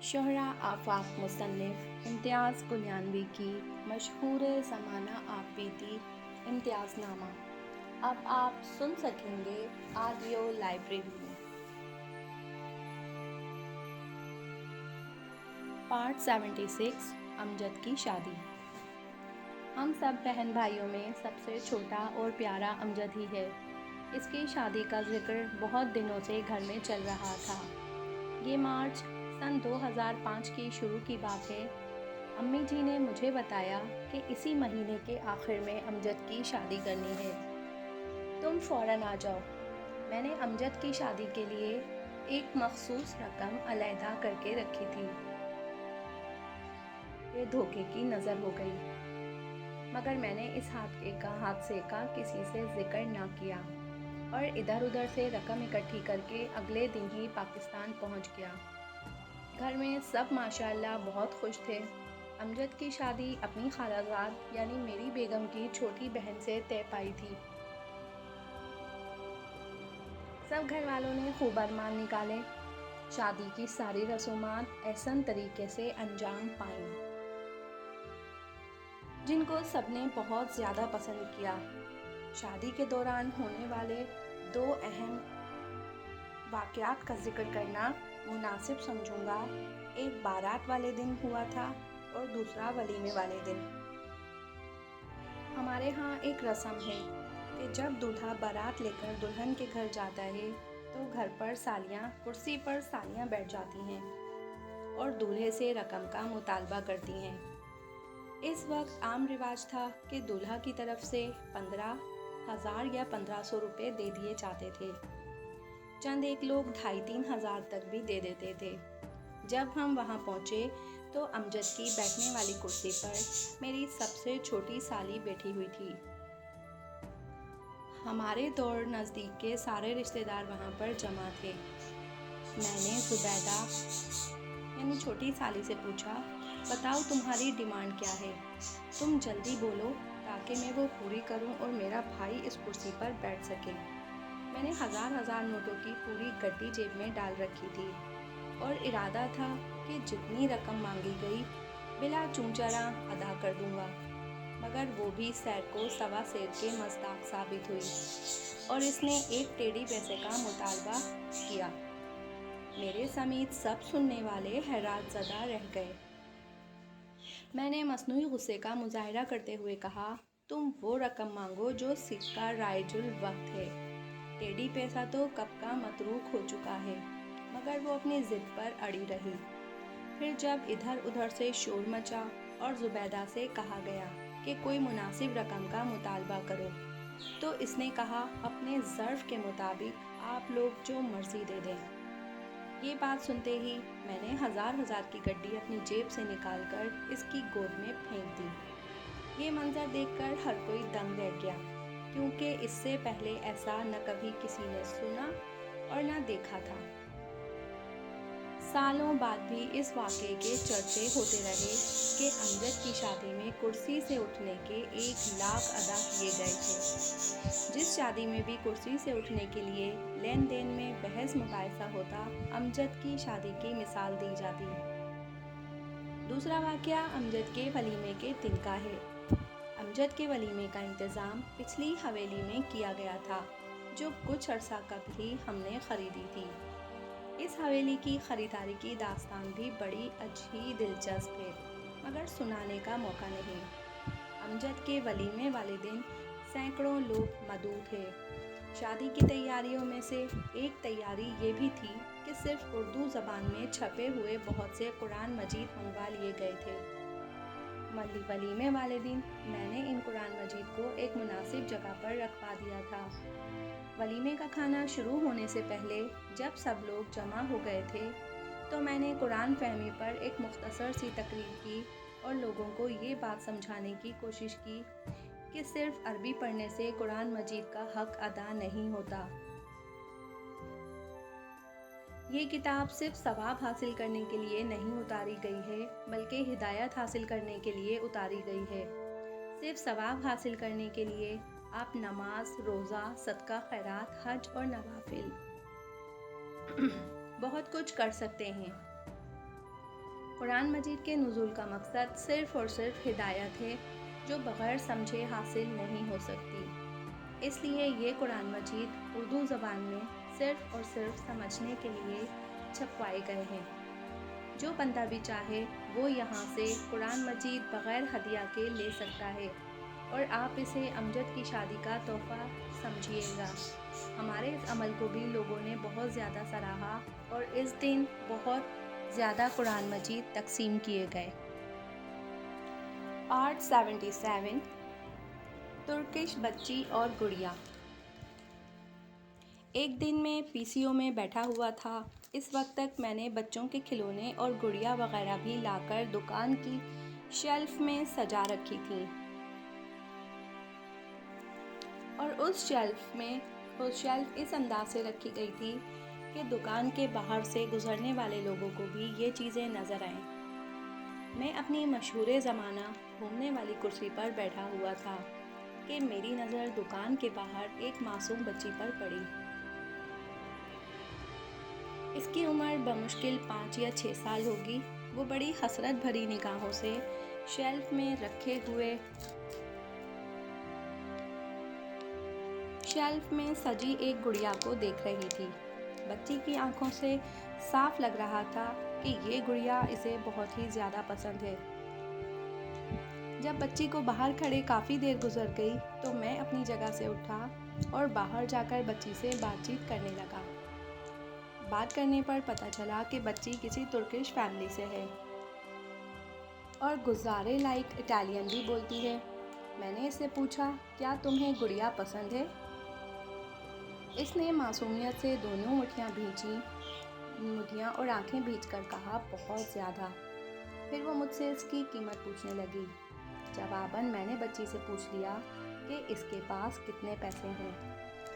شہرہ آفاق مصنف امتیاز کلیانوی کی مشہور زمانہ آپ بیتی امتیاز نامہ اب آپ سن سکیں گے آڈیو لائبریری میں۔ پارٹ 76 امجد کی شادی۔ ہم سب بہن بھائیوں میں سب سے چھوٹا اور پیارا امجد ہی ہے۔ اس کی شادی کا ذکر بہت دنوں سے گھر میں چل رہا تھا۔ یہ مارچ سن 2005 کی شروع کی بات ہے۔ امی جی نے مجھے بتایا کہ اسی مہینے کے آخر میں امجد کی شادی کرنی ہے، تم فوراً آ جاؤ۔ میں نے امجد کی شادی کے لیے ایک مخصوص رقم علیحدہ کر کے رکھی تھی۔ یہ دھوکے کی نظر ہو گئی، مگر میں نے اس حادثے کا کسی سے ذکر نہ کیا اور ادھر ادھر سے رقم اکٹھی کر کے اگلے دن ہی پاکستان پہنچ گیا۔ گھر میں سب ماشاءاللہ بہت خوش تھے۔ امجد کی شادی اپنی خالہ زاد یعنی میری بیگم کی چھوٹی بہن سے طے پائی تھی۔ سب گھر والوں نے خوب ارمان نکالے۔ شادی کی ساری رسومات احسن طریقے سے انجام پائیں، جن کو سب نے بہت زیادہ پسند کیا۔ شادی کے دوران ہونے والے دو اہم واقعات کا ذکر کرنا مناسب سمجھوں گا۔ ایک بارات والے دن ہوا تھا اور دوسرا ولیمے والے دن۔ ہمارے ہاں ایک رسم ہے کہ جب دولہا بارات لے کر دلہن کے گھر جاتا ہے تو گھر پر کرسی پر سالیاں بیٹھ جاتی ہیں اور دولہے سے رقم کا مطالبہ کرتی ہیں۔ اس وقت عام رواج تھا کہ دولہا کی طرف سے 15,000 یا 1,500 روپے دے دیے جاتے تھے۔ چند ایک لوگ 2,500-3,000 تک بھی دے دیتے تھے۔ جب ہم وہاں پہنچے تو امجد کی بیٹھنے والی کرسی پر میری سب سے چھوٹی سالی بیٹھی ہوئی تھی۔ ہمارے دور نزدیک کے سارے رشتہ دار وہاں پر جمع تھے۔ میں نے زبیدہ یعنی چھوٹی سالی سے پوچھا، بتاؤ تمہاری ڈیمانڈ کیا ہے؟ تم جلدی بولو تاکہ میں وہ پوری کروں اور میرا بھائی اس کرسی پر بیٹھ سکے۔ میں نے ہزار نوٹوں کی پوری گڈی جیب میں ڈال رکھی تھی اور ارادہ تھا کہ جتنی رقم مانگی گئی بلا چونچرا ادا کر دوں گا، مگر وہ بھی سیر کو سوا سیر کے مصداق ثابت ہوئی اور اس نے ایک ٹیڑھی پیسے کا مطالبہ کیا۔ میرے سمیت سب سننے والے حیرت زدہ رہ گئے۔ میں نے مصنوعی غصے کا مظاہرہ کرتے ہوئے کہا، تم وہ رقم مانگو جو سکہ رائج الوقت ہے۔ ٹیڑھی پیسہ تو کب کا متروک ہو چکا ہے، مگر وہ اپنی ضد پر اڑی رہی۔ پھر جب ادھر ادھر سے شور مچا اور زبیدہ سے کہا گیا کہ کوئی مناسب رقم کا مطالبہ کرو، تو اس نے کہا، اپنے ظرف کے مطابق آپ لوگ جو مرضی دے دیں۔ یہ بات سنتے ہی میں نے ہزار کی گڈی اپنی جیب سے نکال کر اس کی گود میں پھینک دی۔ یہ منظر دیکھ کر ہر کوئی دنگ رہ گیا، کیونکہ اس سے پہلے ایسا نہ کبھی کسی نے سنا اور نہ دیکھا تھا۔ سالوں بعد بھی اس واقعے کے چرچے ہوتے رہے کہ امجد کی شادی میں کرسی سے اٹھنے کے 1,00,000 ادا کیے گئے تھے۔ جس شادی میں بھی کرسی سے اٹھنے کے لیے لین دین میں بحث مباحثہ ہوتا، امجد کی شادی کی مثال دی جاتی۔ دوسرا واقعہ امجد کے ولیمے کے دن کا ہے۔ امجد کے ولیمے کا انتظام پچھلی حویلی میں کیا گیا تھا، جو کچھ عرصہ قبل ہی ہم نے خریدی تھی۔ اس حویلی کی خریداری کی داستان بھی بڑی ہی دلچسپ ہے، مگر سنانے کا موقع نہیں۔ امجد کے ولیمے والے دن سینکڑوں لوگ مدعو تھے۔ شادی کی تیاریوں میں سے ایک تیاری یہ بھی تھی کہ صرف اردو زبان میں چھپے ہوئے بہت سے قرآن مجید منگوا لیے گئے تھے۔ ولیمے والے دن میں نے ان قرآن مجید کو ایک مناسب جگہ پر رکھوا دیا تھا۔ ولیمے کا کھانا شروع ہونے سے پہلے جب سب لوگ جمع ہو گئے تھے تو میں نے قرآن فہمی پر ایک مختصر سی تقریر کی اور لوگوں کو یہ بات سمجھانے کی کوشش کی کہ صرف عربی پڑھنے سے قرآن مجید کا حق ادا نہیں ہوتا۔ یہ کتاب صرف ثواب حاصل کرنے کے لیے نہیں اتاری گئی ہے، بلکہ ہدایت حاصل کرنے کے لیے اتاری گئی ہے۔ صرف ثواب حاصل کرنے کے لیے آپ نماز، روزہ، صدقہ خیرات، حج اور نوافل بہت کچھ کر سکتے ہیں۔ قرآن مجید کے نزول کا مقصد صرف اور صرف ہدایت ہے جو بغیر سمجھے حاصل نہیں ہو سکتی۔ اس لیے یہ قرآن مجید اردو زبان میں صرف اور صرف سمجھنے کے لیے چھپوائے گئے ہیں۔ جو بندہ بھی چاہے وہ یہاں سے قرآن مجید بغیر ہدیہ کے لے سکتا ہے، اور آپ اسے امجد کی شادی کا تحفہ سمجھیے گا۔ ہمارے اس عمل کو بھی لوگوں نے بہت زیادہ سراہا اور اس دن بہت زیادہ قرآن مجید تقسیم کیے گئے۔ پارٹ 77 ترکش بچی اور گڑیا۔ ایک دن میں پی سی او میں بیٹھا ہوا تھا۔ اس وقت تک میں نے بچوں کے کھلونے اور گڑیا وغیرہ بھی لا کر دکان کی شیلف میں سجا رکھی تھیں، اور اس شیلف اس انداز سے رکھی گئی تھی کہ دکان کے باہر سے گزرنے والے لوگوں کو بھی یہ چیزیں نظر آئیں۔ میں اپنی مشہور زمانہ گھومنے والی کرسی پر بیٹھا ہوا تھا کہ میری نظر دکان کے باہر ایک معصوم بچی پر پڑی۔ اس کی عمر بمشکل 5 یا 6 سال ہوگی۔ وہ بڑی حسرت بھری نگاہوں سے شیلف میں رکھے ہوئے شیلف میں سجی ایک گڑیا کو دیکھ رہی تھی۔ بچی کی آنکھوں سے صاف لگ رہا تھا کہ یہ گڑیا اسے بہت ہی زیادہ پسند ہے۔ جب بچی کو باہر کھڑے کافی دیر گزر گئی تو میں اپنی جگہ سے اٹھا اور باہر جا کر بچی سے بات چیت کرنے لگا۔ بات کرنے پر پتہ چلا کہ بچی کسی ترکش فیملی سے ہے اور گزارے لائق اٹالین بھی بولتی ہے۔ میں نے اس سے پوچھا، کیا تمہیں گڑیا پسند ہے؟ اس نے معصومیت سے دونوں مٹھیاں اور آنکھیں بھیج کر کہا، بہت زیادہ۔ پھر وہ مجھ سے اس کی قیمت پوچھنے لگی۔ جواباً میں نے بچی سے پوچھ لیا کہ اس کے پاس کتنے پیسے ہیں۔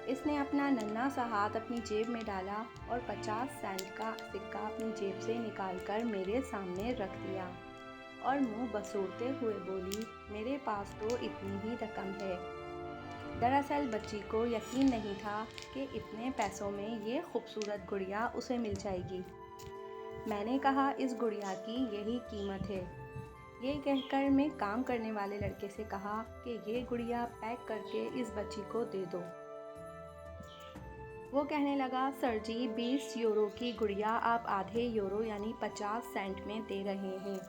اس نے اپنا ننھا سا ہاتھ اپنی جیب میں ڈالا اور 50 سینٹ کا سکہ اپنی جیب سے نکال کر میرے سامنے رکھ دیا اور منہ بسوڑتے ہوئے بولی، میرے پاس تو اتنی ہی رقم ہے۔ دراصل بچی کو یقین نہیں تھا کہ اتنے پیسوں میں یہ خوبصورت گڑیا اسے مل جائے گی۔ میں نے کہا، اس گڑیا کی یہی قیمت ہے۔ یہ کہہ کر میں کام کرنے والے لڑکے سے کہا کہ یہ گڑیا پیک کر کے اس بچی کو دے دو۔ وہ کہنے لگا، سر جی 20 یورو کی گڑیا آپ آدھے یورو یعنی 50 سینٹ میں دے رہے ہیں۔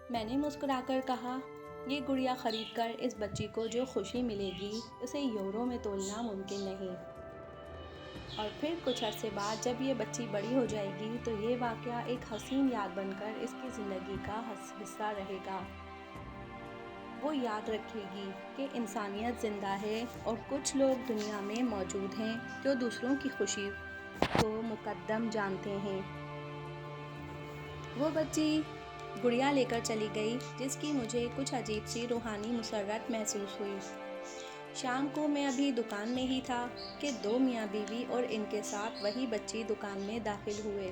میں نے مسکرا کر کہا، یہ گڑیا خرید کر اس بچی کو جو خوشی ملے گی اسے یورو میں تولنا ممکن نہیں۔ اور پھر کچھ عرصے بعد جب یہ بچی بڑی ہو جائے گی تو یہ واقعہ ایک حسین یاد بن کر اس کی زندگی کا حصہ رہے گا۔ وہ یاد رکھے گی کہ انسانیت زندہ ہے اور کچھ لوگ دنیا میں موجود ہیں جو دوسروں کی خوشی کو مقدم جانتے ہیں۔ وہ بچی گڑیا لے کر چلی گئی جس کی مجھے کچھ عجیب سی روحانی مسرت محسوس ہوئی۔ شام کو میں ابھی دکان میں ہی تھا کہ 2 میاں بیوی اور ان کے ساتھ وہی بچی دکان میں داخل ہوئے۔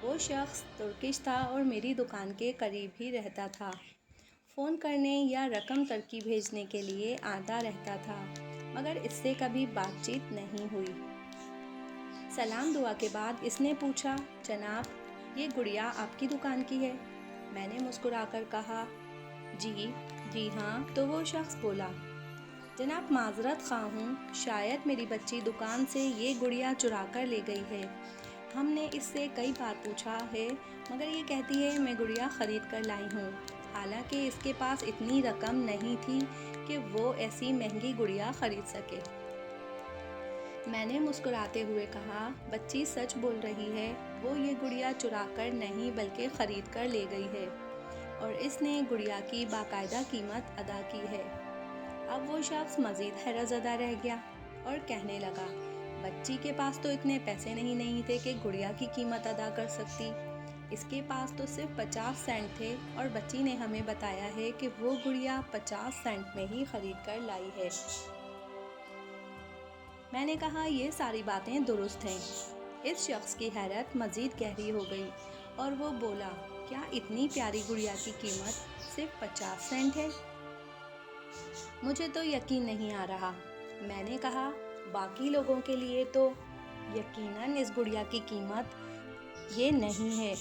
وہ شخص ترکش تھا اور میری دکان کے قریب ہی رہتا تھا۔ فون کرنے یا رقم ترکی بھیجنے کے لیے آتا رہتا تھا، مگر اس سے کبھی بات چیت نہیں ہوئی۔ سلام دعا کے بعد اس نے پوچھا، جناب یہ گڑیا آپ کی دکان کی ہے؟ میں نے مسکرا کر کہا، جی ہاں۔ تو وہ شخص بولا، جناب معذرت خواہ ہوں، شاید میری بچی دکان سے یہ گڑیا چرا کر لے گئی ہے۔ ہم نے اس سے کئی بار پوچھا ہے مگر یہ کہتی ہے میں گڑیا خرید کر لائی ہوں، حالانکہ اس کے پاس اتنی رقم نہیں تھی کہ وہ ایسی مہنگی گڑیا خرید سکے۔ میں نے مسکراتے ہوئے کہا، بچی سچ بول رہی ہے، وہ یہ گڑیا چرا کر نہیں بلکہ خرید کر لے گئی ہے اور اس نے گڑیا کی باقاعدہ قیمت ادا کی ہے۔ اب وہ شخص مزید حیرت زدہ رہ گیا اور کہنے لگا، بچی کے پاس تو اتنے پیسے نہیں تھے کہ گڑیا کی قیمت ادا کر سکتی۔ اس کے پاس تو صرف 50 سینٹ تھے اور بچی نے ہمیں بتایا ہے کہ وہ گڑیا 50 سینٹ میں ہی خرید کر لائی ہے۔ میں نے کہا، یہ ساری باتیں درست ہیں۔ اس شخص کی حیرت مزید گہری ہو گئی اور وہ بولا، کیا اتنی پیاری گڑیا کی قیمت صرف 50 سینٹ ہے؟ مجھے تو یقین نہیں آ رہا۔ میں نے کہا، باقی لوگوں کے لیے تو یقیناً اس گڑیا کی قیمت یہ نہیں ہے،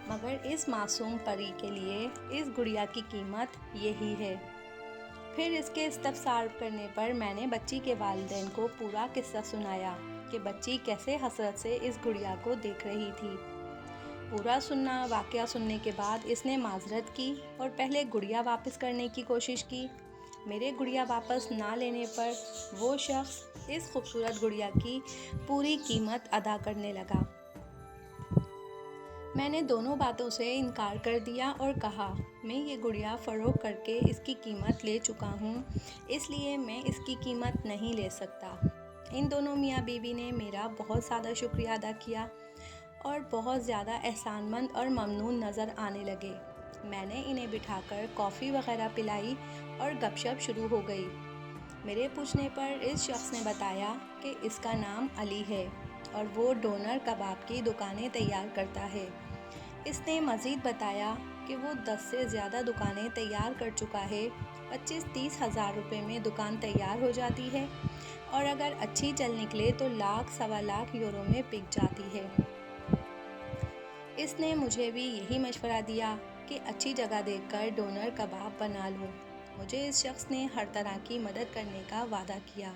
مگر اس معصوم پری کے لیے اس گڑیا کی قیمت یہی ہے۔ پھر اس کے استفسار کرنے پر میں نے بچی کے والدین کو پورا قصہ سنایا کہ بچی کیسے حسرت سے اس گڑیا کو دیکھ رہی تھی۔ پورا واقعہ سننے کے بعد اس نے معذرت کی اور پہلے گڑیا واپس کرنے کی کوشش کی۔ میرے گڑیا واپس نہ لینے پر وہ شخص اس خوبصورت گڑیا کی پوری قیمت ادا کرنے لگا۔ میں نے دونوں باتوں سے انکار کر دیا اور کہا، میں یہ گڑیا فروخت کر کے اس کی قیمت لے چکا ہوں، اس لیے میں اس کی قیمت نہیں لے سکتا۔ ان دونوں میاں بیوی نے میرا بہت زیادہ شکریہ ادا کیا اور بہت زیادہ احسان مند اور ممنون نظر آنے لگے۔ میں نے انہیں بٹھا کر کافی وغیرہ پلائی اور گپ شپ شروع ہو گئی۔ میرے پوچھنے پر اس شخص نے بتایا کہ اس کا نام علی ہے اور وہ ڈونر کباب کی دکانیں تیار کرتا ہے۔ اس نے مزید بتایا کہ وہ 10 سے زیادہ دکانیں تیار کر چکا ہے۔ 25-30 ہزار روپے میں دکان تیار ہو جاتی ہے اور اگر اچھی چل نکلے تو $1,00,000-1,25,000 میں بک جاتی ہے۔ اس نے مجھے بھی یہی مشورہ دیا کہ اچھی جگہ دیکھ کر ڈونر کباب بنا لوں۔ مجھے اس شخص نے ہر طرح کی مدد کرنے کا وعدہ کیا،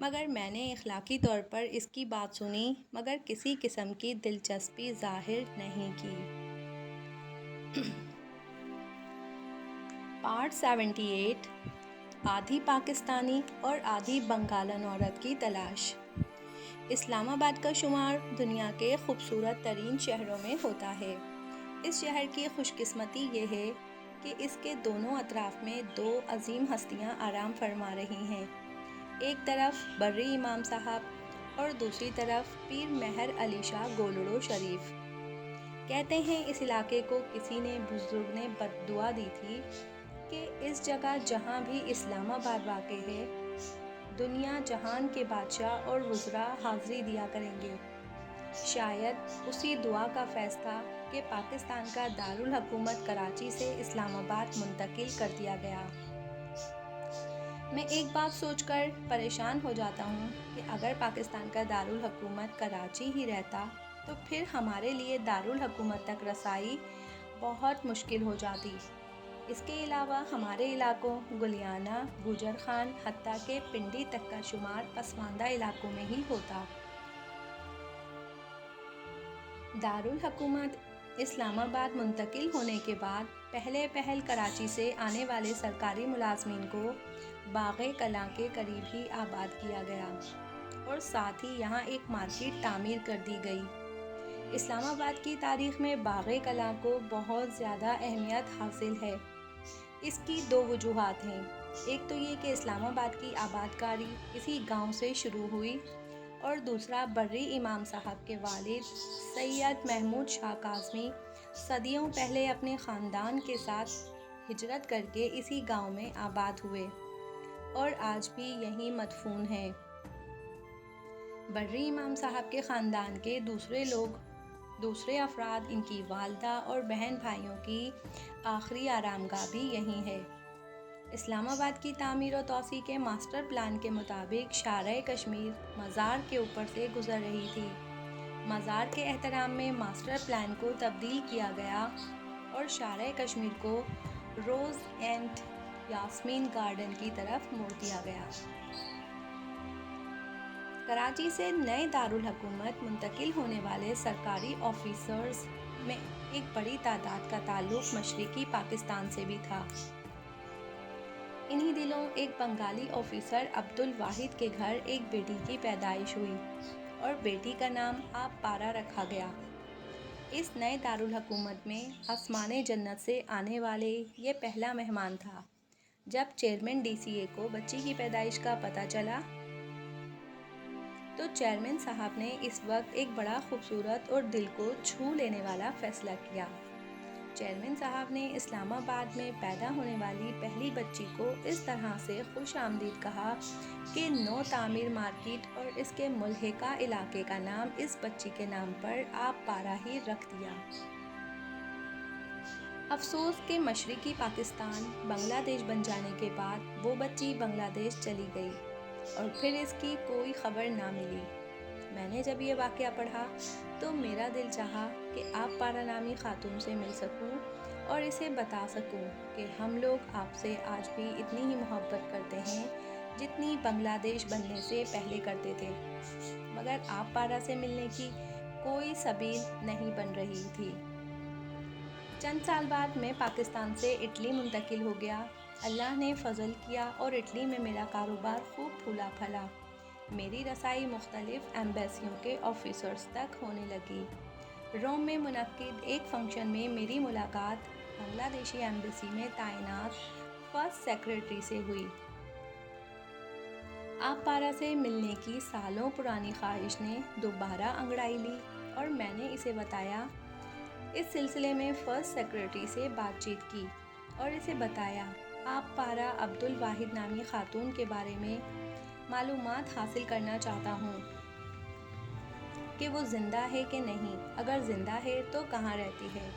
مگر میں نے اخلاقی طور پر اس کی بات سنی مگر کسی قسم کی دلچسپی ظاہر نہیں کی۔ پارٹ 78 آدھی پاکستانی اور آدھی بنگالن عورت کی تلاش۔ اسلام آباد کا شمار دنیا کے خوبصورت ترین شہروں میں ہوتا ہے۔ اس شہر کی خوش قسمتی یہ ہے کہ اس کے دونوں اطراف میں 2 عظیم ہستیاں آرام فرما رہی ہیں۔ ایک طرف برری امام صاحب اور دوسری طرف پیر مہر علی شاہ گولڑو شریف۔ کہتے ہیں اس علاقے کو کسی نے بزرگ نے بد دعا دی تھی کہ اس جگہ جہاں بھی اسلام آباد واقع ہے، دنیا جہان کے بادشاہ اور وزراء حاضری دیا کریں گے۔ شاید اسی دعا کا فیض تھا کہ پاکستان کا دارالحکومت کراچی سے اسلام آباد منتقل کر دیا گیا۔ میں ایک بات سوچ کر پریشان ہو جاتا ہوں کہ اگر پاکستان کا دارالحکومت کراچی ہی رہتا تو پھر ہمارے لیے دارالحکومت تک رسائی بہت مشکل ہو جاتی۔ اس کے علاوہ ہمارے علاقوں گلیانہ، گوجر خان، حتیٰ کہ پنڈی تک کا شمار پسماندہ علاقوں میں ہی ہوتا۔ دارالحکومت اسلام آباد منتقل ہونے کے بعد پہل کراچی سے آنے والے سرکاری ملازمین کو باغ کلاں کے قریب ہی آباد کیا گیا اور ساتھ ہی یہاں ایک مارکیٹ تعمیر کر دی گئی۔ اسلام آباد کی تاریخ میں باغ کلاں کو بہت زیادہ اہمیت حاصل ہے۔ اس کی 2 وجوہات ہیں۔ ایک تو یہ کہ اسلام آباد کی آباد کاری اسی گاؤں سے شروع ہوئی اور دوسرا برری امام صاحب کے والد سید محمود شاہ کاظمی صدیوں پہلے اپنے خاندان کے ساتھ ہجرت کر کے اسی گاؤں میں آباد ہوئے اور آج بھی یہیں مدفون ہیں۔ برری امام صاحب کے خاندان کے دوسرے افراد، ان کی والدہ اور بہن بھائیوں کی آخری آرامگاہ بھی یہیں ہے۔ اسلام آباد کی تعمیر و توسیع کے ماسٹر پلان کے مطابق شارع کشمیر مزار کے اوپر سے گزر رہی تھی۔ مزار کے احترام میں ماسٹر پلان کو تبدیل کیا گیا اور شارع کشمیر کو روز اینڈ یاسمین گارڈن کی طرف موڑ دیا گیا۔ کراچی سے نئے دارالحکومت منتقل ہونے والے سرکاری آفیسرز میں ایک بڑی تعداد کا تعلق مشرقی پاکستان سے بھی تھا۔ انہی دنوں ایک بنگالی آفیسر عبدالواحد کے گھر ایک بیٹی کی پیدائش ہوئی اور بیٹی کا نام آب پارا رکھا گیا۔ اس نئے دارالحکومت میں آسمان جنت سے آنے والے یہ پہلا مہمان تھا۔ جب چیئرمین DCA کو بچی کی پیدائش کا پتہ چلا تو چیئرمین صاحب نے اس وقت ایک بڑا خوبصورت اور دل کو چھو لینے والا فیصلہ کیا۔ چیئرمین صاحب نے اسلام آباد میں پیدا ہونے والی پہلی بچی کو اس طرح سے خوش آمدید کہا کہ نو تعمیر مارکیٹ اور اس کے ملحقہ علاقے کا نام اس بچی کے نام پر آب پارا ہی رکھ دیا۔ افسوس کہ مشرقی پاکستان بنگلہ دیش بن جانے کے بعد وہ بچی بنگلہ دیش چلی گئی اور پھر اس کی کوئی خبر نہ ملی۔ میں نے جب یہ واقعہ پڑھا تو میرا دل چاہا کہ آپ پارا نامی خاتون سے مل سکوں اور اسے بتا سکوں کہ ہم لوگ آپ سے آج بھی اتنی ہی محبت کرتے ہیں جتنی بنگلہ دیش بننے سے پہلے کرتے تھے، مگر آپ پارا سے ملنے کی کوئی سبیل نہیں بن رہی تھی۔ چند سال بعد میں پاکستان سے اٹلی منتقل ہو گیا۔ اللہ نے فضل کیا اور اٹلی میں میرا کاروبار خوب پھولا پھلا۔ میری رسائی مختلف ایمبیسیوں کے آفیسرز تک ہونے لگی۔ روم میں منعقد ایک فنکشن میں میری ملاقات بنگلہ دیشی ایمبیسی میں تعینات فرسٹ سیکریٹری سے ہوئی۔ آپ پارا سے ملنے کی سالوں پرانی خواہش نے دوبارہ انگڑائی لی اور میں نے اسے بتایا۔ اس سلسلے میں فرسٹ سیکریٹری سے بات چیت کی اور اسے بتایا آپ پارا عبد الواحد نامی خاتون کے بارے میں معلومات حاصل کرنا چاہتا ہوں کہ وہ زندہ ہے کہ نہیں، اگر زندہ ہے تو کہاں رہتی ہے۔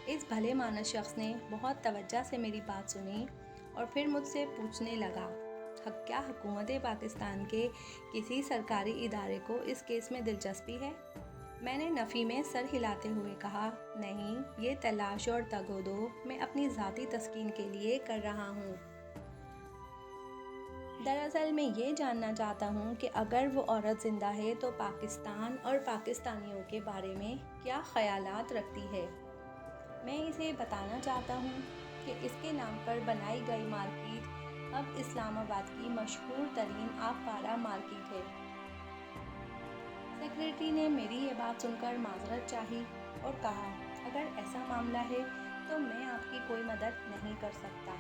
اس بھلے مانس شخص نے بہت توجہ سے میری بات سنی اور پھر مجھ سے پوچھنے لگا کیا حکومت پاکستان کے کسی سرکاری ادارے کو اس کیس میں دلچسپی ہے؟ میں نے نفی میں سر ہلاتے ہوئے کہا نہیں، یہ تلاش اور تگ و دو میں اپنی ذاتی تسکین کے لیے کر رہا ہوں۔ دراصل میں یہ جاننا چاہتا ہوں کہ اگر وہ عورت زندہ ہے تو پاکستان اور پاکستانیوں کے بارے میں کیا خیالات رکھتی ہے۔ میں اسے بتانا چاہتا ہوں کہ اس کے نام پر بنائی گئی مارکیٹ اب اسلام آباد کی مشہور ترین آپ پارا مارکیٹ ہے۔ سیکریٹری نے میری یہ بات سن کر معذرت چاہی اور کہا اگر ایسا معاملہ ہے تو میں آپ کی کوئی مدد نہیں کر سکتا۔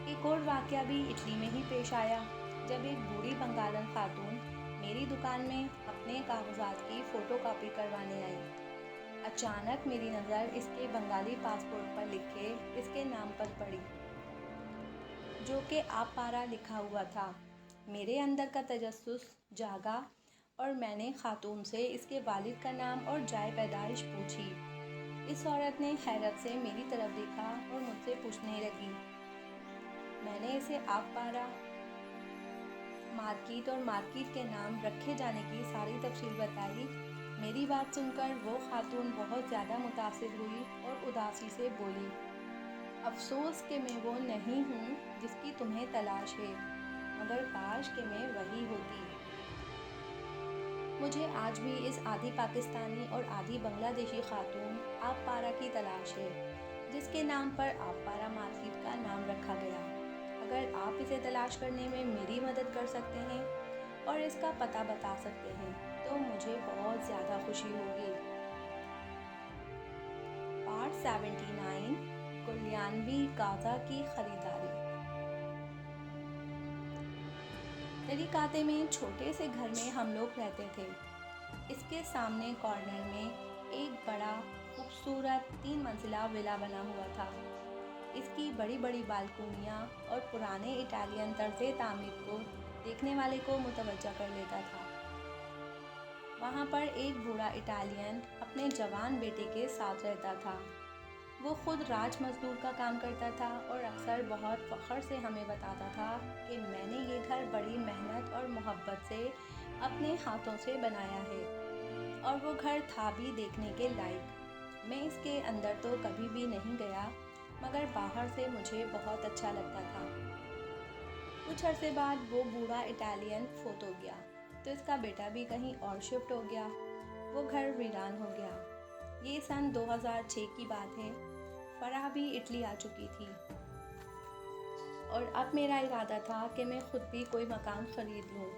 ایک اور واقعہ بھی اٹلی میں ہی پیش آیا جب ایک بوڑھی بنگالن خاتون میری دکان میں اپنے کاغذات کی فوٹو کاپی کروانے آئی۔ اچانک میری نظر اس کے بنگالی پاسپورٹ پر لکھے اس کے نام پر پڑی جو کہ آپ پارا لکھا ہوا تھا۔ میرے اندر کا تجسس جاگا اور میں نے خاتون سے اس کے والد کا نام اور جائے پیدائش پوچھی۔ اس عورت نے حیرت سے میری طرف دیکھا اور مجھ سے پوچھنے لگی۔ میں نے اسے آپ پارا مارکیٹ اور مارکیٹ کے نام رکھے جانے کی ساری تفصیل بتائی۔ میری بات سن کر وہ خاتون بہت زیادہ متاثر ہوئی اور اداسی سے بولی افسوس کہ میں وہ نہیں ہوں جس کی تمہیں تلاش ہے، مگر کاش کہ میں وہی ہوتی۔ مجھے آج بھی اس آدھی پاکستانی اور آدھی بنگلہ دیشی خاتون آپ پارا کی تلاش ہے جس کے نام پر آپ پارا مارکیٹ کا نام رکھا گیا۔ اگر آپ اسے تلاش کرنے میں میری مدد کر سکتے ہیں اور اس کا پتہ بتا سکتے ہیں تو مجھے بہت زیادہ خوشی ہوگی۔ پارٹ 79 کلیانوی گازا کی خریداری۔ تریکاتے میں چھوٹے سے گھر میں ہم لوگ رہتے تھے۔ اس کے سامنے کارنر میں ایک بڑا خوبصورت 3 منزلہ ولا بنا ہوا تھا۔ اس کی بڑی بڑی بالکونیاں اور پرانے اٹالین طرز تعمیر کو دیکھنے والے کو متوجہ کر لیتا تھا۔ وہاں پر ایک بوڑھا اٹالین اپنے جوان بیٹے کے ساتھ رہتا تھا۔ وہ خود راج مزدور کا کام کرتا تھا اور اکثر بہت فخر سے ہمیں بتاتا تھا کہ میں نے یہ گھر بڑی محنت اور محبت سے اپنے ہاتھوں سے بنایا ہے، اور وہ گھر تھا بھی دیکھنے کے لائق۔ میں اس کے اندر تو کبھی بھی نہیں گیا، مگر باہر سے مجھے بہت اچھا لگتا تھا۔ کچھ عرصے بعد وہ بوڑھا اٹالین فوت ہو گیا تو اس کا بیٹا بھی کہیں اور شفٹ ہو گیا۔ وہ گھر ویران ہو گیا۔ یہ سن 2006 کی بات ہے۔ فرح بھی اٹلی آ چکی تھی اور اب میرا ارادہ تھا کہ میں خود بھی کوئی مکان خرید لوں۔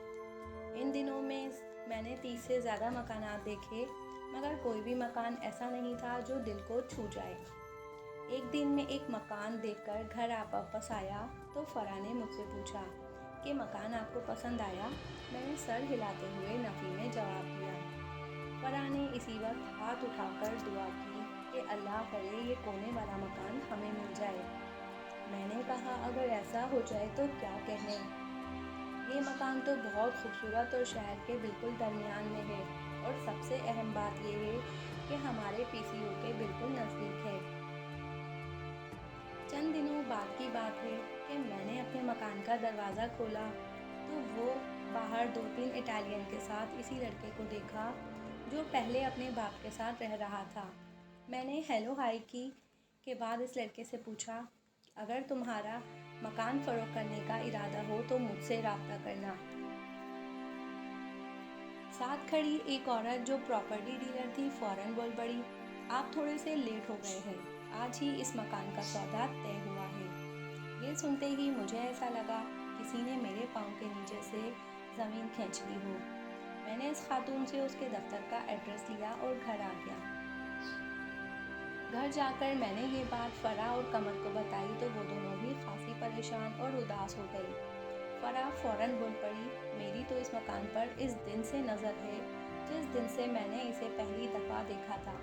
ان دنوں میں نے 30 سے زیادہ مکانات دیکھے، مگر کوئی بھی مکان ایسا نہیں تھا جو دل کو چھو جائے۔ ایک دن میں ایک مکان دیکھ کر گھر واپس آیا تو فرح نے مجھ سے پوچھا کہ مکان آپ کو پسند آیا؟ میں نے سر ہلاتے ہوئے نفی میں جواب دیا۔ فرح نے اسی وقت ہاتھ اٹھا کر دعا کی کہ اللہ کرے یہ کونے والا مکان ہمیں مل جائے۔ میں نے کہا اگر ایسا ہو جائے تو کیا کہنے، یہ مکان تو بہت خوبصورت اور شہر کے بالکل درمیان میں ہے، اور سب سے اہم بات یہ ہے کہ ہمارے PCO کے بالکل نزدیک ہے۔ چند دنوں بعد کی بات ہے کہ میں نے اپنے مکان کا دروازہ کھولا تو وہ باہر 2-3 اٹالین کے ساتھ اسی لڑکے کو دیکھا جو پہلے اپنے باپ کے ساتھ رہ رہا تھا۔ میں نے ہیلو ہائی کی کے بعد اس لڑکے سے پوچھا، اگر تمہارا مکان فروخت کرنے کا ارادہ ہو تو مجھ سے رابطہ کرنا۔ ساتھ کھڑی ایک عورت جو پراپرٹی ڈیلر تھی فوراً بول پڑی، آپ تھوڑے سے لیٹ ہو گئے ہیں، آج ہی اس مکان کا سودا طے ہوا ہے۔ یہ سنتے ہی مجھے ایسا لگا کسی نے میرے پاؤں کے نیچے سے زمین کھینچ لی ہو۔ میں نے اس خاتون سے اس کے دفتر کا ایڈریس لیا اور گھر آ گیا۔ گھر جا کر میں نے یہ بات فرح اور قمر کو بتائی تو وہ دونوں بھی خاصی پریشان اور اداس ہو گئی۔ فرح فوراً بول پڑی، میری تو اس مکان پر اس دن سے نظر ہے جس دن سے میں نے اسے پہلی دفعہ دیکھا تھا۔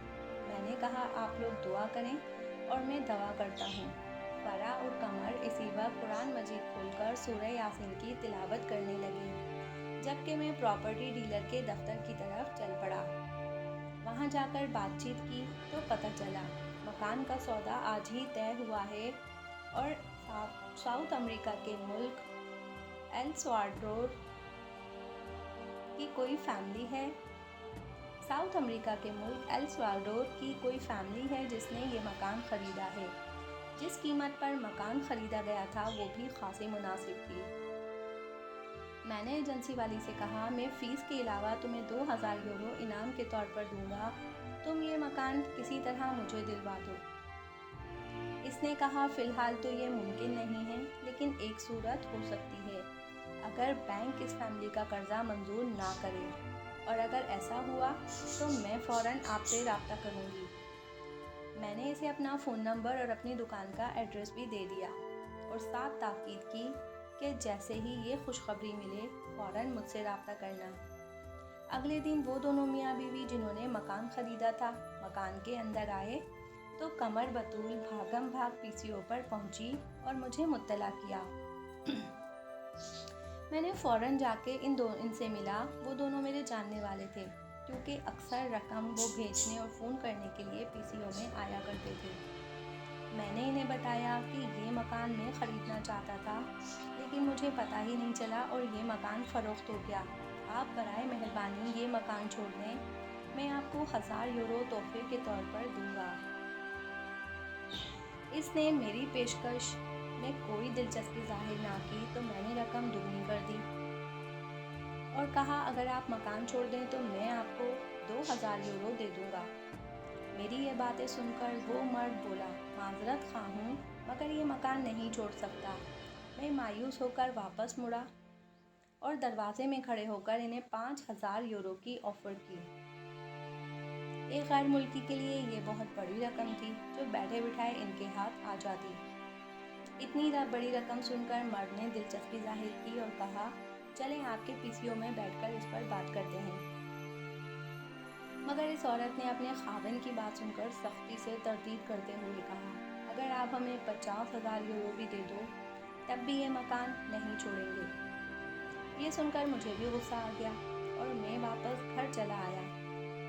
میں نے کہا، آپ لوگ دعا کریں اور میں دعا کرتا ہوں۔ فرح اور قمر اسی وقت قرآن مجید کھول کر سورہ یاسین کی تلاوت کرنے لگی، جبکہ میں پراپرٹی ڈیلر کے دفتر کی طرف چل پڑا۔ وہاں جا کر بات چیت کی تو پتہ چلا مکان کا سودا آج ہی طے ہوا ہے اور ساؤتھ امریکہ کے ملک ایل سالواڈور کی کوئی فیملی ہے جس نے یہ مکان خریدا ہے۔ جس قیمت پر مکان خریدا گیا تھا وہ بھی خاصی مناسب تھی۔ میں نے ایجنسی والی سے کہا، میں فیس کے علاوہ تمہیں 2000 یورو انعام کے طور پر دوں گا، تم یہ مکان کسی طرح مجھے دلوا دو۔ اس نے کہا، فی الحال تو یہ ممکن نہیں ہے، لیکن ایک صورت ہو سکتی ہے، اگر بینک اس فیملی کا قرضہ منظور نہ کرے، اور اگر ایسا ہوا تو میں فوراً آپ سے رابطہ کروں گی۔ میں نے اسے اپنا فون نمبر اور اپنی دکان کا ایڈریس بھی دے دیا اور ساتھ تاکید کی کہ جیسے ہی یہ خوشخبری ملے فوراً مجھ سے رابطہ کرنا۔ اگلے دن وہ دونوں میاں بیوی جنہوں نے مکان خریدا تھا مکان کے اندر آئے تو قمر بطول بھاگم بھاگ پی سی او پر پہنچی اور مجھے مطلع کیا۔ میں نے فوراً جا کے ان سے ملا۔ وہ دونوں میرے جاننے والے تھے کیونکہ اکثر رقم وہ بھیجنے اور فون کرنے کے لیے پی سی او میں آیا کرتے تھے۔ میں نے انہیں بتایا کہ یہ مکان میں خریدنا چاہتا تھا لیکن مجھے پتہ ہی نہیں چلا اور یہ مکان فروخت ہو گیا۔ آپ برائے مہربانی یہ مکان چھوڑ دیں، میں آپ کو 1000 یورو تحفے کے طور پر دوں گا۔ اس نے میری پیشکش میں کوئی دلچسپی ظاہر نہ کی تو میں نے رقم دگنی کر دی اور کہا، اگر آپ مکان چھوڑ دیں تو میں آپ کو 2000 یورو دے دوں گا۔ میری یہ باتیں سن کر وہ مرد بولا، معذرت خواہ ہوں مگر یہ مکان نہیں چھوڑ سکتا۔ میں مایوس ہو کر واپس مڑا اور دروازے میں کھڑے ہو کر انہیں 5000 یورو کی آفر کی۔ ایک غیر ملکی کے لیے یہ بہت بڑی رقم تھی جو بیٹھے بٹھائے ان کے ہاتھ آ جاتی۔ اتنی بڑی رقم سن کر مرد نے دلچسپی ظاہر کی اور کہا، چلیں آپ کے پی سی او میں بیٹھ کر اس پر بات کرتے ہیں۔ مگر اس عورت نے اپنے خاوند کی بات سن کر سختی سے تردید کرتے ہوئے کہا، اگر آپ ہمیں 50,000 یورو بھی دے دو تب بھی یہ مکان نہیں چھوڑیں گے۔ یہ سن کر مجھے بھی غصہ آ گیا اور میں واپس گھر چلا آیا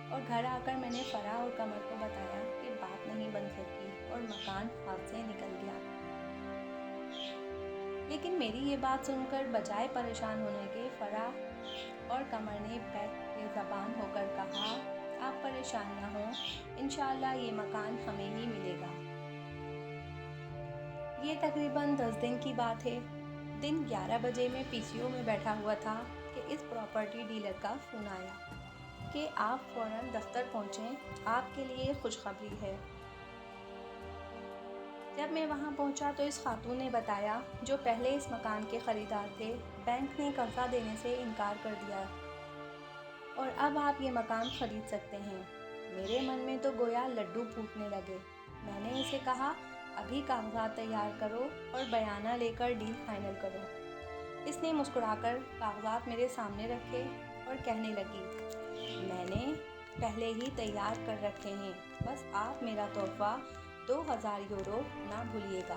اور گھر آ کر میں نے فرح اور قمر کو بتایا کہ بات نہیں بن سکی اور مکان ہاتھ سے نکل گیا۔ لیکن میری یہ بات سن کر بجائے پریشان ہونے کے فرح اور قمر نے بے زبان ہو کر کہا، آپ پریشان نہ ہوں، انشاءاللہ یہ مکان ہمیں ہی ملے گا۔ یہ تقریباً 10 دن کی بات ہے۔ دن 11 بجے میں پی سی او میں بیٹھا ہوا تھا کہ اس پراپرٹی ڈیلر کا فون آیا کہ آپ فوراً دفتر پہنچیں، آپ کے لیے خوشخبری ہے۔ جب میں وہاں پہنچا تو اس خاتون نے بتایا، جو پہلے اس مکان کے خریدار تھے، بینک نے قرضہ دینے سے انکار کر دیا اور اب آپ یہ مکان خرید سکتے ہیں۔ میرے من میں تو گویا لڈو پھوٹنے لگے۔ میں نے اسے کہا، ابھی کاغذات تیار کرو اور بیانہ لے کر ڈیل فائنل کرو۔ اس نے مسکرا کر کاغذات میرے سامنے رکھے اور کہنے لگی، میں نے پہلے ہی تیار کر رکھے ہیں، بس آپ میرا تحفہ 2000 یورو نہ بھولیے گا۔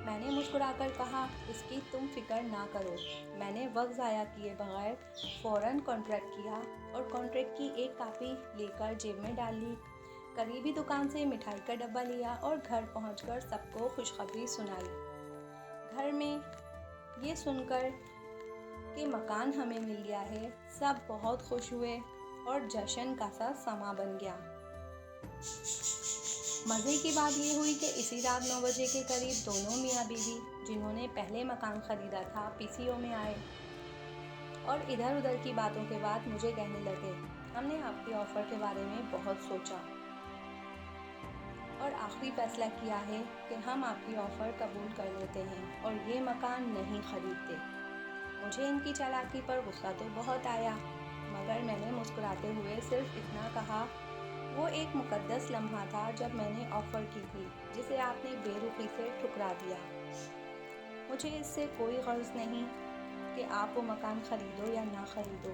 میں نے مسکرا کر کہا، اس کی تم فکر نہ کرو۔ میں نے وقت ضائع کیے بغیر فوراً کانٹریکٹ کیا اور کانٹریکٹ کی ایک کاپی لے کر جیب میں ڈال لی۔ قریبی دکان سے مٹھائی کا ڈبہ لیا اور گھر پہنچ کر سب کو خوشخبری سنائی۔ گھر میں یہ سن کر کہ مکان ہمیں مل گیا ہے، سب بہت خوش ہوئے اور جشن کا سا سما بن گیا۔ مزے کی بات یہ ہوئی کہ اسی رات 9 بجے کے قریب دونوں میاں بیوی جنہوں نے پہلے مکان خریدا تھا PCO میں آئے اور ادھر ادھر کی باتوں کے بعد مجھے کہنے لگے، ہم نے آپ کے آفر کے بارے میں بہت سوچا اور آخری فیصلہ کیا ہے کہ ہم آپ کی آفر قبول کر لیتے ہیں اور یہ مکان نہیں خریدتے۔ مجھے ان کی چالاکی پر غصہ تو بہت آیا، مگر میں نے مسکراتے ہوئے صرف اتنا کہا، وہ ایک مقدس لمحہ تھا جب میں نے آفر کی تھی جسے آپ نے بے رخی سے ٹھکرا دیا۔ مجھے اس سے کوئی غرض نہیں کہ آپ وہ مکان خریدو یا نہ خریدو۔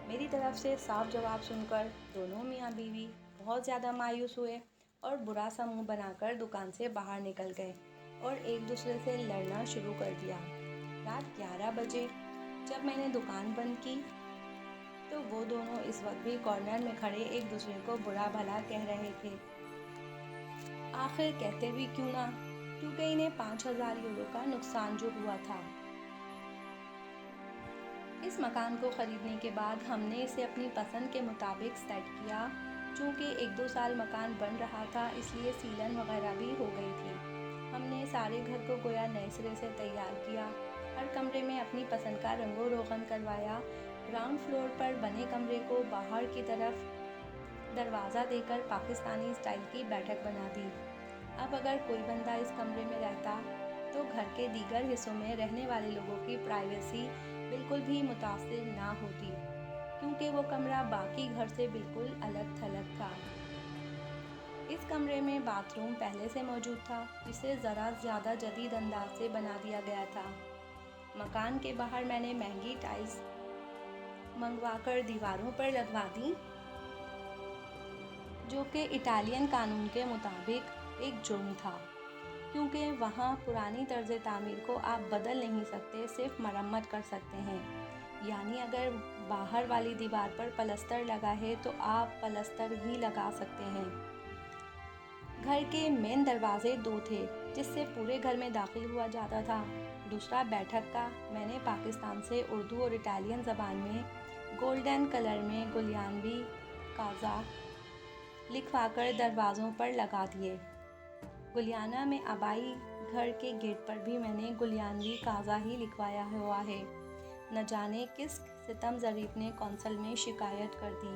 میری طرف سے صاف جواب سن کر دونوں میاں بیوی بہت زیادہ مایوس ہوئے اور برا سا منہ بنا کر دکان سے باہر نکل گئے اور ایک دوسرے سے لڑنا شروع کر دیا۔ رات 11 بجے جب میں نے دکان بند کی تو وہ دونوں اس وقت بھی کارنر میں کھڑے ایک دوسرے کو برا بھلا کہہ رہے تھے۔ آخر کہتے بھی کیوں نہ، کیونکہ انہیں 5,000 یورو کا نقصان جو ہوا تھا۔ اس مکان کو خریدنے کے بعد ہم نے اسے اپنی پسند کے مطابق سیٹ کیا۔ چونکہ 1-2 سال مکان بن رہا تھا اس لیے سیلن وغیرہ بھی ہو گئی تھی۔ ہم نے سارے گھر کو گویا نئے سرے سے تیار کیا، ہر کمرے میں اپنی پسند کا رنگ و روغن کروایا۔ گراؤنڈ فلور پر بنے کمرے کو باہر کی طرف دروازہ دے کر پاکستانی اسٹائل کی بیٹھک بنا دی۔ اب اگر کوئی بندہ اس کمرے میں رہتا تو گھر کے دیگر حصوں میں رہنے والے لوگوں کی پرائیویسی بالکل بھی متاثر نہ ہوتی، کیونکہ وہ کمرہ باقی گھر سے بالکل الگ تھلگ تھا۔ اس کمرے میں باتھ روم پہلے سے موجود تھا، جسے ذرا زیادہ جدید انداز سے بنا دیا گیا تھا۔ مکان کے باہر میں نے مہنگی ٹائلز منگوا کر دیواروں پر لگوا دی، جو کہ اٹالین قانون کے مطابق ایک جرم تھا، کیونکہ وہاں پرانی طرز تعمیر کو آپ بدل نہیں سکتے، صرف مرمت کر سکتے ہیں۔ یعنی اگر باہر والی دیوار پر پلستر لگا ہے تو آپ پلستر ہی لگا سکتے ہیں۔ گھر کے مین دروازے 2 تھے جس سے پورے گھر میں داخل ہوا جاتا تھا۔ دوسرا بیٹھک کا میں نے پاکستان سے اردو اور اٹالین زبان میں گولڈن کلر میں گلیانوی کازا لکھوا کر دروازوں پر لگا دیے۔ گلیانہ میں آبائی گھر کے گیٹ پر بھی میں نے گلیانوی کازا ہی لکھوایا ہوا ہے۔ نہ جانے کس ستم ظریف نے کونسل میں شکایت کر دی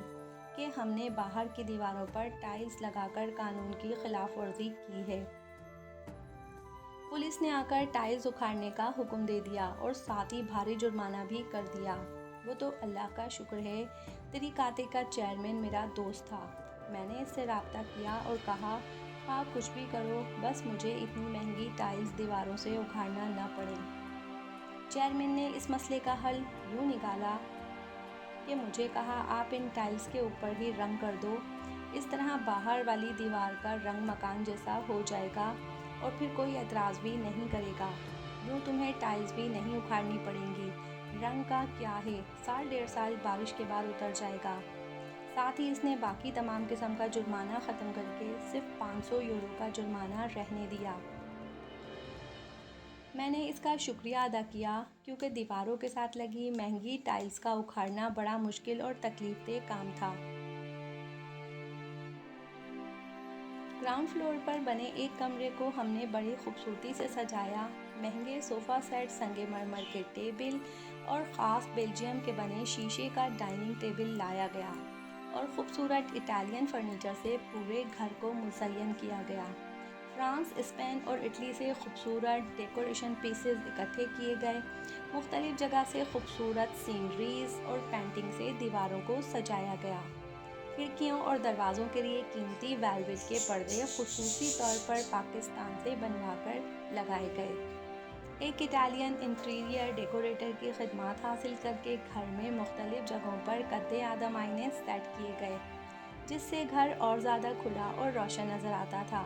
کہ ہم نے باہر کی دیواروں پر ٹائلز لگا کر قانون کی خلاف ورزی کی ہے۔ پولیس نے آ کر ٹائلز اکھاڑنے کا حکم دے دیا اور ساتھ ہی بھاری جرمانہ بھی کر دیا۔ وہ تو اللہ کا شکر ہے طریقاتے کا چیئرمین میرا دوست تھا۔ میں نے اس سے رابطہ کیا اور کہا، آپ کچھ بھی کرو، بس مجھے اتنی مہنگی ٹائلز دیواروں سے اکھاڑنا نہ پڑے۔ چیئرمین نے اس مسئلے کا حل یوں نکالا کہ مجھے کہا، آپ ان ٹائلز کے اوپر ہی رنگ کر دو، اس طرح باہر والی دیوار کا رنگ مکان جیسا ہو جائے گا اور پھر کوئی اعتراض بھی نہیں کرے گا، یوں تمہیں ٹائلز بھی نہیں اکھاڑنی پڑیں گی۔ رنگ کا کیا ہے، 1.5 سال بارش کے بعد اتر جائے گا۔ ساتھ ہی اس نے باقی تمام قسم کا جرمانہ ختم کر کے صرف 500 یورو کا جرمانہ رہنے دیا۔ میں نے اس کا شکریہ ادا کیا، کیونکہ دیواروں کے ساتھ لگی مہنگی ٹائلز کا اکھاڑنا بڑا مشکل اور تکلیف دہ کام تھا۔ گراؤنڈ فلور پر بنے ایک کمرے کو ہم نے بڑی خوبصورتی سے سجایا۔ مہنگے صوفہ سیٹ، سنگ مرمر کے ٹیبل اور خاص بیلجیم کے بنے شیشے کا ڈائننگ ٹیبل لایا گیا اور خوبصورت اٹالین فرنیچر سے پورے گھر کو مزین کیا گیا۔ فرانس، اسپین اور اٹلی سے خوبصورت ڈیکوریشن پیسز اکٹھے کیے گئے۔ مختلف جگہ سے خوبصورت سینریز اور پینٹنگ سے دیواروں کو سجایا گیا۔ کھڑکیوں اور دروازوں کے لیے قیمتی ویلویٹ کے پردے خصوصی طور پر پاکستان سے بنوا کر لگائے گئے۔ ایک اٹالین انٹیریئر ڈیکوریٹر کی خدمات حاصل کر کے گھر میں مختلف جگہوں پر قد آدم آئینے سیٹ کیے گئے، جس سے گھر اور زیادہ کھلا اور روشن نظر آتا تھا۔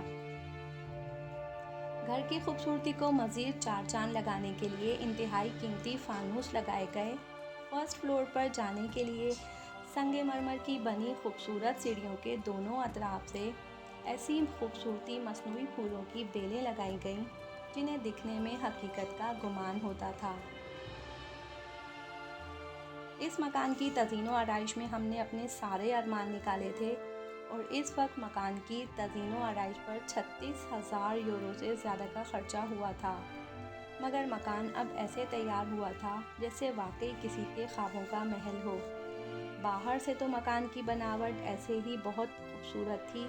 گھر کی خوبصورتی کو مزید 4 چاند لگانے کے لیے انتہائی قیمتی فانوس لگائے گئے۔ فرسٹ فلور پر جانے کے لیے سنگ مرمر کی بنی خوبصورت سیڑھیوں کے دونوں اطراف سے ایسی خوبصورتی مصنوعی پھولوں کی بیلیں لگائی گئیں جنہیں دکھنے میں حقیقت کا گمان ہوتا تھا۔ اس مکان کی تزئین و آرائش میں ہم نے اپنے سارے ارمان نکالے تھے اور اس وقت مکان کی تزئین و آرائش پر 36,000 یورو سے زیادہ کا خرچہ ہوا تھا، مگر مکان اب ایسے تیار ہوا تھا جیسے واقعی کسی کے خوابوں کا محل ہو۔ باہر سے تو مکان کی بناوٹ ایسے ہی بہت خوبصورت تھی،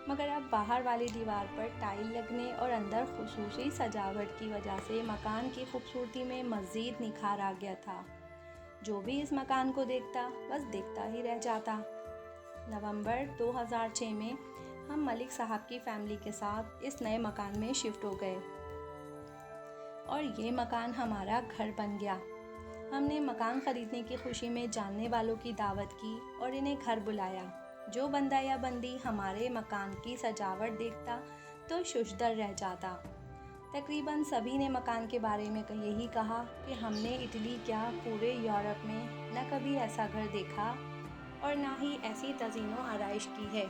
مگر اب باہر والی دیوار پر ٹائل لگنے اور اندر خصوصی سجاوٹ کی وجہ سے مکان کی خوبصورتی میں مزید نکھار آ گیا تھا۔ جو بھی اس مکان کو دیکھتا بس دیکھتا ہی رہ جاتا۔ نومبر 2006 میں ہم ملک صاحب کی فیملی کے ساتھ اس نئے مکان میں شفٹ ہو گئے اور یہ مکان ہمارا گھر بن گیا۔ ہم نے مکان خریدنے کی خوشی میں جاننے والوں کی دعوت کی اور انہیں گھر بلایا۔ جو بندہ یا بندی ہمارے مکان کی سجاوٹ دیکھتا تو ششدر رہ جاتا۔ تقریباً سبھی نے مکان کے بارے میں یہی کہا کہ ہم نے اٹلی کیا پورے یورپ میں نہ کبھی ایسا گھر دیکھا اور نہ ہی ایسی تزئین و آرائش کی ہے۔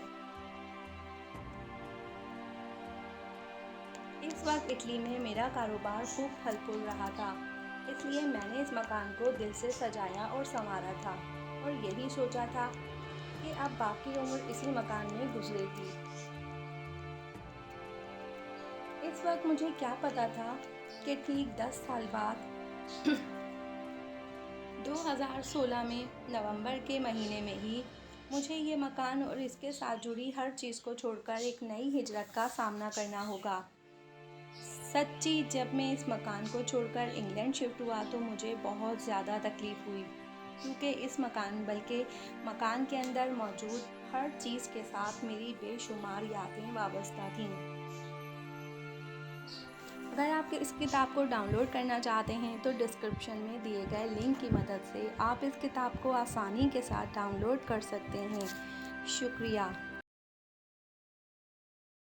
اس وقت اٹلی میں میرا کاروبار خوب پھل پھول رہا تھا، اس لیے میں نے اس مکان کو دل سے سجایا اور سنوارا تھا اور یہی سوچا تھا کہ اب باقی عمر اسی مکان میں گزرے گی۔ اس وقت مجھے کیا پتا تھا کہ ٹھیک 10 سال بعد 2016 میں نومبر کے مہینے میں ہی مجھے یہ مکان اور اس کے ساتھ جڑی ہر چیز کو چھوڑ کر ایک نئی ہجرت کا سامنا کرنا ہوگا۔ سچی جب میں اس مکان کو چھوڑ کر انگلینڈ شفٹ ہوا تو مجھے بہت زیادہ تکلیف ہوئی، کیونکہ اس مکان کے اندر موجود ہر چیز کے ساتھ میری بے شمار یادیں وابستہ تھیں۔ اگر آپ اس کتاب کو ڈاؤن لوڈ کرنا چاہتے ہیں تو ڈسکرپشن میں دیے گئے لنک کی مدد سے آپ اس کتاب کو آسانی کے ساتھ ڈاؤن لوڈ کر سکتے ہیں۔ شکریہ۔